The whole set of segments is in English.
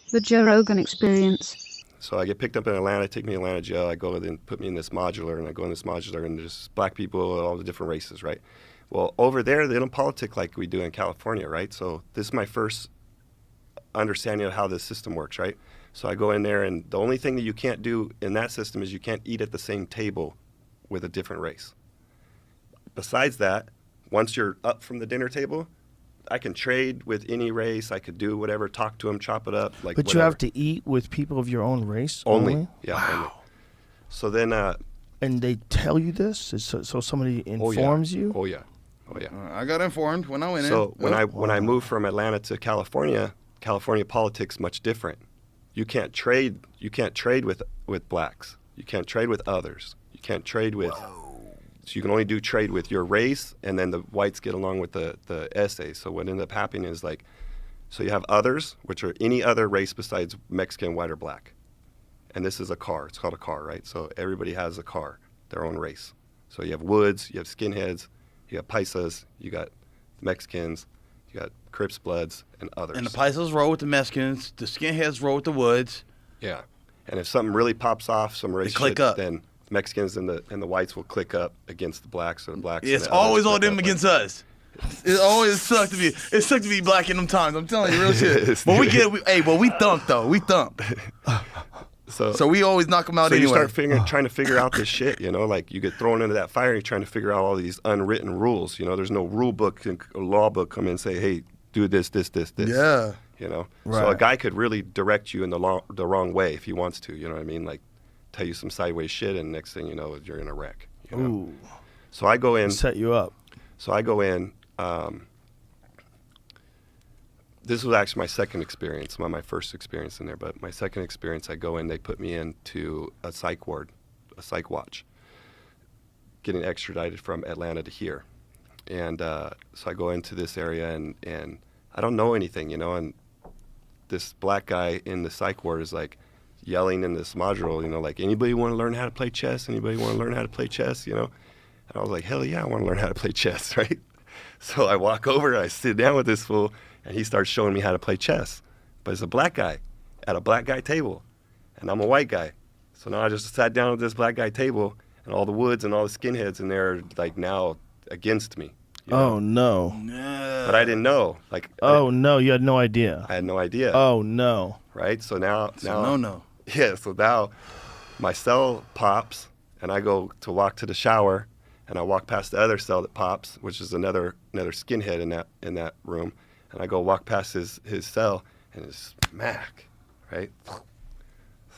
The Joe Rogan Experience. So I get picked up in Atlanta, take me to Atlanta jail. I go and put me in this modular, and I go in this modular, and there's black people, all the different races, right? Well, over there, they don't politic like we do in California, right? So this is my first understanding of how this system works, right? So I go in there, and the only thing that you can't do in that system is you can't eat at the same table with a different race. Besides that, once you're up from the dinner table, I can trade with any race. I could do whatever, talk to them, chop it up, like. But whatever. you have to eat with people of your own race only. Yeah. Wow. Only. So then. And they tell you this, so somebody informs you. Oh yeah. Oh yeah. I got informed when I went in. So when I moved from Atlanta to California politics much different. You can't trade. You can't trade with blacks. You can't trade with others. You can't trade with. Whoa. So you can only do trade with your race, and then the whites get along with the SA. So what ended up happening is like, so you have others, which are any other race besides Mexican, white, or black. And this is a car. It's called a car, right? So everybody has a car, their own race. So you have Woods, you have Skinheads, you got Paisas, you got Mexicans, you got Crips, Bloods, and others. And the Paisas roll with the Mexicans, the Skinheads roll with the Woods. Yeah. And if something really pops off, some race shit, then Mexicans and the whites will click up against the blacks, or the blacks. It's always all them against us. It always sucked to be black in them times. I'm telling you, real shit. But we thump though. We thump. So we always knock them out anyway. So you start trying to figure out this shit, you know, like you get thrown into that fire and you're trying to figure out all these unwritten rules. You know, there's no rule book, a law book come in and say, hey, do this. Yeah. You know, right. So a guy could really direct you in the wrong way if he wants to. You know what I mean? Like tell you some sideways shit, and next thing you know, you're in a wreck. You know? Ooh. So I go in. Set you up. So I go in. This was actually my second experience, not my first experience in there, but my second experience, I go in, they put me into a psych ward, a psych watch, getting extradited from Atlanta to here. And so I go into this area, and I don't know anything, you know, and this black guy in the psych ward is like yelling in this module, you know, like, anybody want to learn how to play chess? Anybody want to learn how to play chess, you know? And I was like, hell yeah, I want to learn how to play chess, right? So I walk over, I sit down with this fool, and he starts showing me how to play chess. But it's a black guy at a black guy table, and I'm a white guy. So now I just sat down at this black guy table, and all the Woods and all the Skinheads in there are like now against me. You know? Oh, no. But I didn't know. Like. No, you had no idea. I had no idea. Oh, no. Right? So now. No. Yeah, so now my cell pops, and I go to walk to the shower, and I walk past the other cell that pops, which is another skinhead in that room, and I go walk past his cell, and it's smack, right?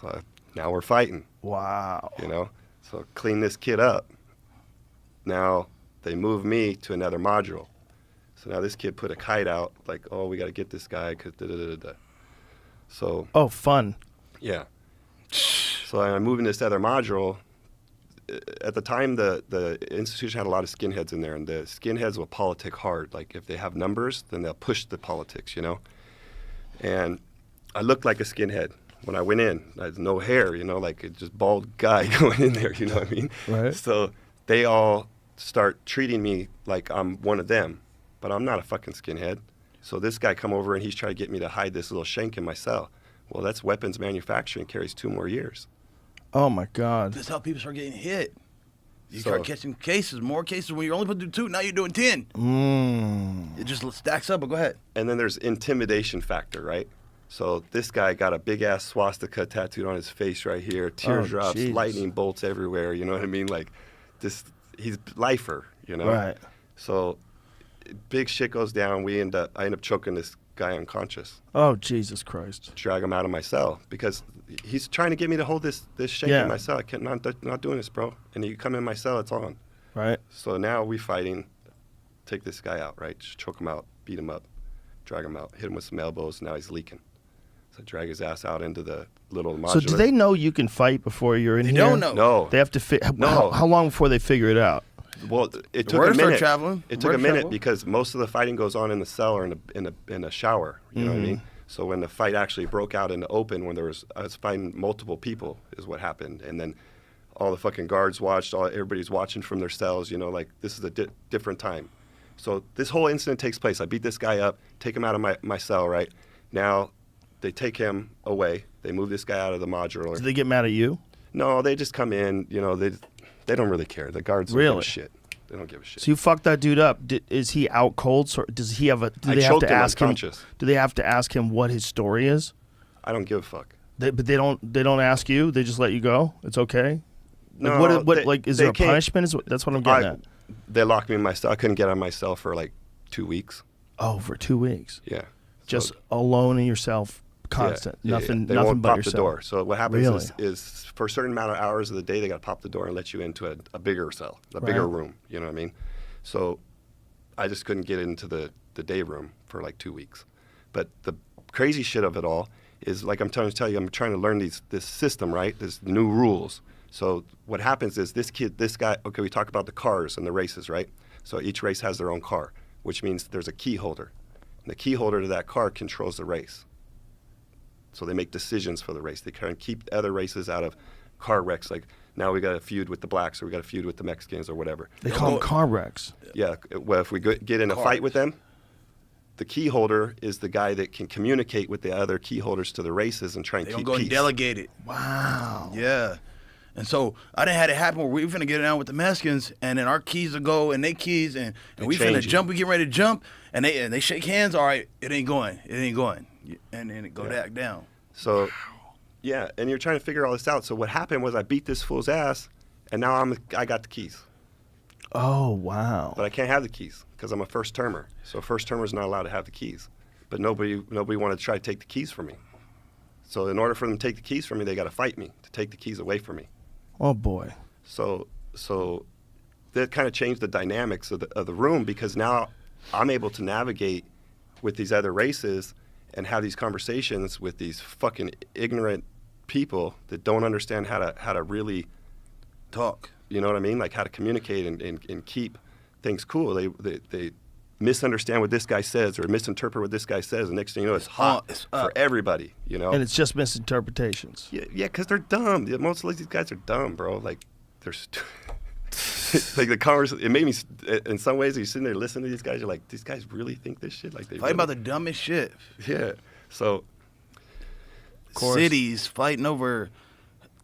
So now we're fighting. Wow. You know, so clean this kid up. Now they move me to another module. So now this kid put a kite out, like, oh, we got to get this guy, because da-da-da-da-da. So. Oh, fun. Yeah. So I'm moving this other module. At the time, the institution had a lot of skinheads in there, and the skinheads will politic hard. Like, if they have numbers, then they'll push the politics, you know? And I looked like a skinhead when I went in. I had no hair, you know, like a just bald guy going in there, you know what I mean? Right. So they all start treating me like I'm one of them, but I'm not a fucking skinhead. So this guy come over, and he's trying to get me to hide this little shank in my cell. Well, that's weapons manufacturing, carries 2 more years. Oh, my God. That's how people start getting hit. You start catching more cases. When you're only supposed to do 2, now you're doing 10. It just stacks up, but go ahead. And then there's intimidation factor, right? So this guy got a big-ass swastika tattooed on his face right here, teardrops, Jesus. lightning bolts everywhere, you know what I mean? Like, he's lifer, you know? Right. So big shit goes down. I end up choking this guy unconscious. Oh, Jesus Christ. Drag him out of my cell because he's trying to get me to hold this shank in my cell. I can't, not doing this, bro. And you come in my cell, it's on. Right. So now we fighting, take this guy out, right? Just choke him out, beat him up, drag him out, hit him with some elbows. Now he's leaking. So drag his ass out into the little modular. So do they know you can fight before you're in here? They don't know. No. They have to No. How long before they figure it out? Well, it took word a start minute. traveling. It took a Word minute travel. because most of the fighting goes on in the cell or in a shower. You know what I mean? So when the fight actually broke out in the open, when I was fighting multiple people, is what happened. And then all the fucking guards watched. Everybody's watching from their cells. You know, like this is a different time. So this whole incident takes place. I beat this guy up, take him out of my cell. Right now, they take him away. They move this guy out of the modular. Did they get mad at you? No, they just come in. You know, they don't really care. The guards don't give a shit. They don't give a shit. So you fucked that dude up. Is he out cold? Does he have a? Do they have to ask him? Do they have to ask him what his story is? I don't give a fuck. But they don't ask you. They just let you go. It's okay. No, like is there a punishment? That's what I'm getting at. They locked me in my cell. I couldn't get out of my cell for like 2 weeks. Oh, for 2 weeks. Yeah. Just alone in yourself, constant. Yeah, nothing. They nothing won't but pop yourself. the door. So what happens Really? is for a certain amount of hours of the day, they got to pop the door and let you into a bigger cell, a bigger room. You know what I mean? So I just couldn't get into the day room for like 2 weeks. But the crazy shit of it all is, like I'm trying to tell you, I'm trying to learn this system, right? There's new rules. So what happens is this guy, okay, we talk about the cars and the races, right? So each race has their own car, which means there's a key holder. And the key holder to that car controls the race. So they make decisions for the race. They kind of keep other races out of car wrecks. Like now we got a feud with the blacks, or we got a feud with the Mexicans, or whatever. They call them car wrecks. Yeah. Well, if we get in a fight with them, the key holder is the guy that can communicate with the other key holders to the races and try and keep peace. They don't go and delegate it. Wow. Yeah. And so I done had it happen where we finna get it down with the Mexicans, and then our keys will go and they keys, and we finna jump. We get ready to jump, and they shake hands. All right, it ain't going, and then it go back down. So, yeah, and you're trying to figure all this out. So what happened was I beat this fool's ass, and now I got the keys. Oh wow. But I can't have the keys because I'm a first termer. So first termer's not allowed to have the keys. But nobody wanted to try to take the keys from me. So in order for them to take the keys from me, they got to fight me to take the keys away from me. Oh boy. So that kind of changed the dynamics of the room, because now I'm able to navigate with these other races and have these conversations with these fucking ignorant people that don't understand how to really talk. You know what I mean? Like how to communicate and keep things cool. They misunderstand what this guy says or misinterpret what this guy says, and next thing you know, it's hot for everybody, you know? And it's just misinterpretations. Yeah, because they're dumb. Most of these guys are dumb, bro. Like, they're like the conversation, it made me, in some ways, you're sitting there listening to these guys, you're like, these guys really think this shit? Like they fighting about the dumbest shit. Yeah. So cities fighting over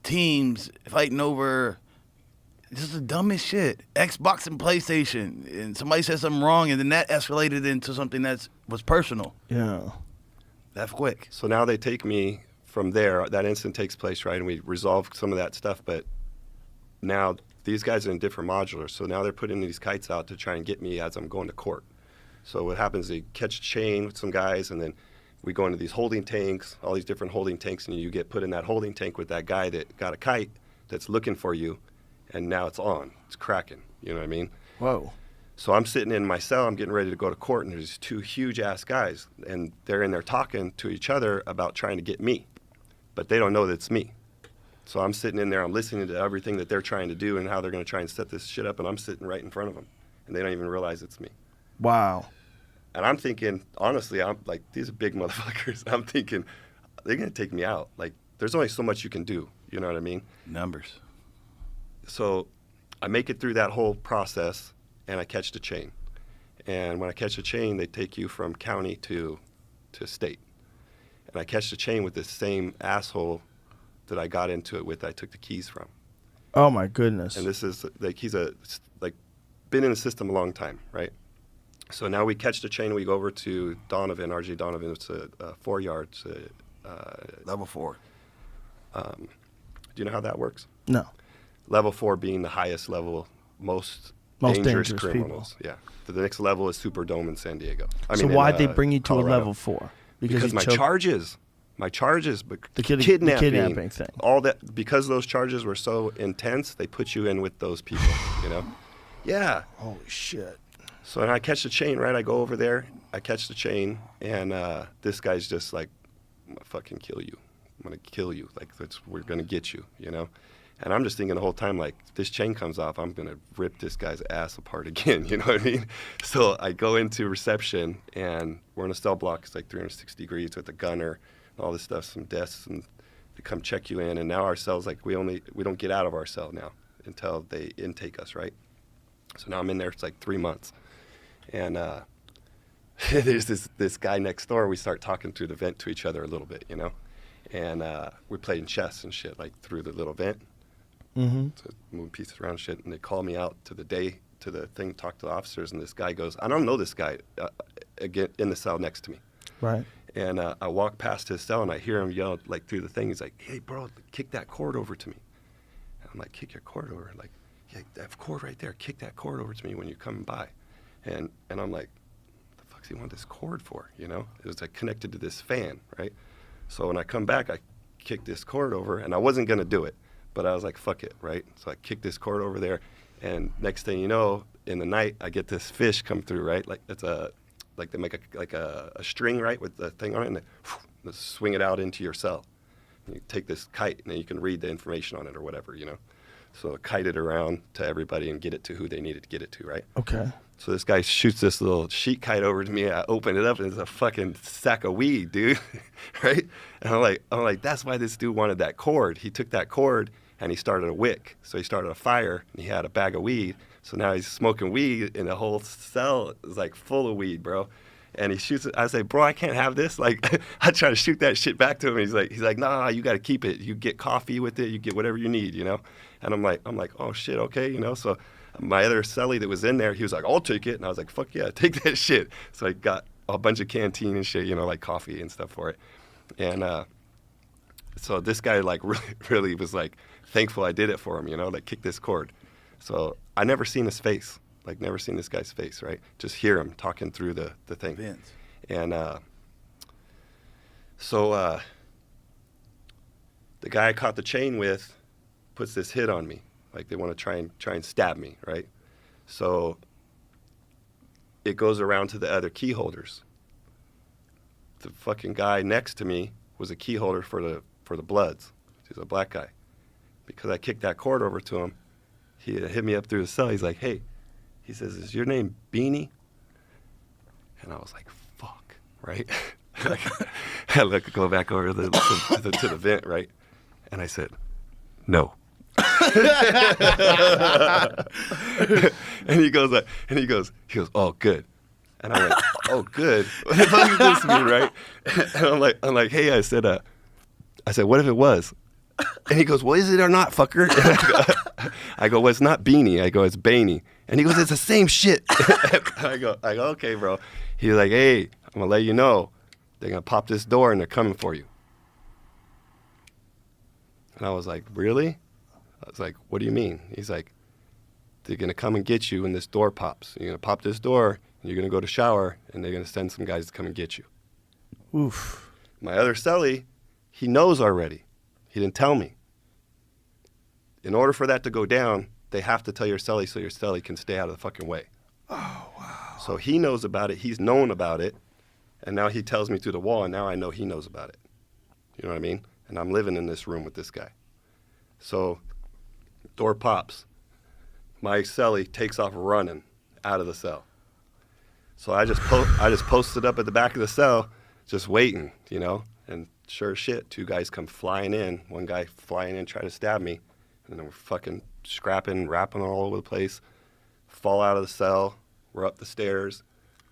teams, fighting over just the dumbest shit. Xbox and PlayStation, and somebody said something wrong, and then that escalated into something that was personal. Yeah. That's quick. So now they take me from there. That incident takes place, right, and we resolve some of that stuff. But now these guys are in different modulars, so now they're putting these kites out to try and get me as I'm going to court. So what happens is they catch a chain with some guys, and then we go into these holding tanks, all these different holding tanks, and you get put in that holding tank with that guy that got a kite that's looking for you. And now it's on. It's cracking. You know what I mean? Whoa. So I'm sitting in my cell. I'm getting ready to go to court, and there's these two huge-ass guys. And they're in there talking to each other about trying to get me. But they don't know that it's me. So I'm sitting in there. I'm listening to everything that they're trying to do and how they're going to try and set this shit up. And I'm sitting right in front of them. And they don't even realize it's me. Wow. And I'm thinking, honestly, I'm like, these are big motherfuckers. I'm thinking, they're going to take me out. Like, there's only so much you can do. You know what I mean? Numbers. So I make it through that whole process, and I catch the chain. And when I catch the chain, they take you from county to state. And I catch the chain with this same asshole that I got into it with, I took the keys from. Oh, my goodness. And this is, like, he's been in the system a long time, right? So now we catch the chain, and we go over to Donovan, RJ Donovan. It's a 4 yards. Level 4. Do you know how that works? No. Level 4 being the highest level, most dangerous criminals. People. Yeah. The next level is Superdome in San Diego. So why'd they bring you to Colorado. a level 4? Because my charges, the kidnapping thing. All that, because those charges were so intense, they put you in with those people, you know? Yeah. Holy shit. So when I catch the chain, right, I go over there, I catch the chain, and this guy's just like, I'm going to fucking kill you. I'm going to kill you. Like, we're going to get you, you know? And I'm just thinking the whole time, like, this chain comes off, I'm going to rip this guy's ass apart again, you know what I mean? So I go into reception, and we're in a cell block. It's like 360 degrees with a gunner and all this stuff, some desks, and they come check you in. And now our cell's like, we don't get out of our cell now until they intake us, right? So now I'm in there, it's like 3 months. And there's this guy next door. We start talking through the vent to each other a little bit, you know, and we're playing chess and shit like through the little vent, so moving pieces around and shit. And they call me out to the thing, talk to the officers, and this guy goes, I don't know this guy, again in the cell next to me, right? And I walk past his cell and I hear him yell like through the thing. He's like, "Hey, bro, kick that cord over to me." And I'm like, "Kick your cord over?" Like, "Yeah, that cord right there. Kick that cord over to me when you're coming by." And I'm like, "The fuck's he want this cord for?" You know, it was like connected to this fan, right? So when I come back, I kick this cord over, and I wasn't gonna do it, but I was like, "Fuck it," right? So I kick this cord over there, and next thing you know, in the night, I get this fish come through, right? Like like they make a string, right, with the thing on it, and they swing it out into your cell. And you take this kite, and then you can read the information on it or whatever, you know. So kite it around to everybody and get it to who they needed to get it to, right? Okay. So this guy shoots this little sheet kite over to me. I open it up, and it's a fucking sack of weed, dude, right? And I'm like, that's why this dude wanted that cord. He took that cord, and he started a wick. So he started a fire, and he had a bag of weed. So now he's smoking weed, and the whole cell is like full of weed, bro. And he shoots it. I say, "Bro, I can't have this." Like, I try to shoot that shit back to him. He's like, "Nah, you got to keep it. You get coffee with it. You get whatever you need, you know." And I'm like, "Oh shit, okay, you know." So my other cellie that was in there, he was like, "I'll take it," and I was like, "Fuck yeah, take that shit." So I got a bunch of canteen and shit, you know, like coffee and stuff for it. And so this guy like really was like thankful I did it for him, you know, like kick this cord. So I never seen his face, like never seen this guy's face, right? Just hear him talking through the thing. Vince. And so the guy I caught the chain with puts this hit on me, like they want to try and stab me, right? So it goes around to the other key holders. The fucking guy next to me was a key holder for the Bloods. He's a black guy. Because I kicked that cord over to him, he hit me up through the cell. He's like, "Hey," he says, "is your name Beanie?" And I was like, "Fuck," right? I go back over to the vent, right? And I said, "No." and he goes, "Oh, good." And I went, "Oh, good." What the fuck does this mean, right? And I'm like, "Hey," I said, "What if it was?" And he goes, "Well, is it or not, fucker?" And I go, "Well, it's not Beanie." I go, "It's Baney." And he goes, "It's the same shit." I go, "Okay, bro." He's like, "Hey, I'm gonna let you know, they're gonna pop this door and they're coming for you." And I was like, "Really?" I was like, "What do you mean?" He's like, "They're gonna come and get you when this door pops. You're gonna pop this door, and you're gonna go to shower, and they're gonna send some guys to come and get you." Oof. My other cellie, he knows already. He didn't tell me. In order for that to go down, they have to tell your cellie so your cellie can stay out of the fucking way. Oh, wow. So he knows about it. He's known about it. And now he tells me through the wall, and now I know he knows about it. You know what I mean? And I'm living in this room with this guy. So door pops. My cellie takes off running out of the cell. So I just posted up at the back of the cell, just waiting, you know. And sure as shit, two guys come flying in. One guy flying in, try to stab me. And then we're fucking scrapping, rapping all over the place. Fall out of the cell. We're up the stairs.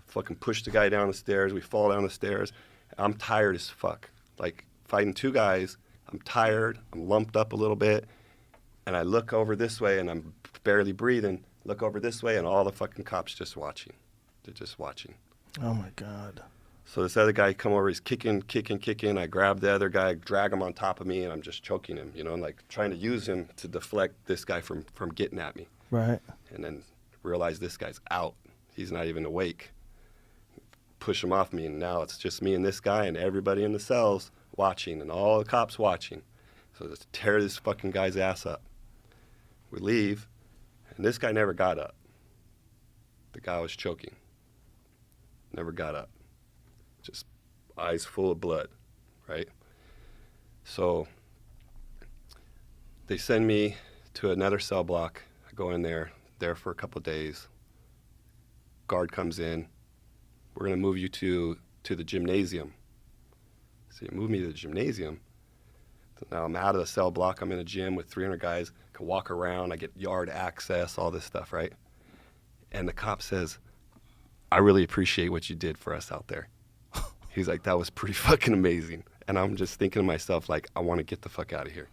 Fucking push the guy down the stairs. We fall down the stairs. I'm tired as fuck. Like, fighting two guys. I'm tired. I'm lumped up a little bit. And I look over this way, and I'm barely breathing. Look over this way, and all the fucking cops just watching. They're just watching. Oh, my God. So this other guy come over, he's kicking. I grab the other guy, drag him on top of me, and I'm just choking him, you know, and like trying to use him to deflect this guy from getting at me. Right. And then realize this guy's out. He's not even awake. Push him off me, and now it's just me and this guy and everybody in the cells watching, and all the cops watching. So let's tear this fucking guy's ass up. We leave, and this guy never got up. The guy was choking. Never got up. Just eyes full of blood, right? So they send me to another cell block. I go in there for a couple of days. Guard comes in. We're going to move you to the gymnasium. So you move me to the gymnasium. So now I'm out of the cell block. I'm in a gym with 300 guys. I can walk around. I get yard access, all this stuff, right? And the cop says, I really appreciate what you did for us out there. He's like, that was pretty fucking amazing. And I'm just thinking to myself, like, I want to get the fuck out of here.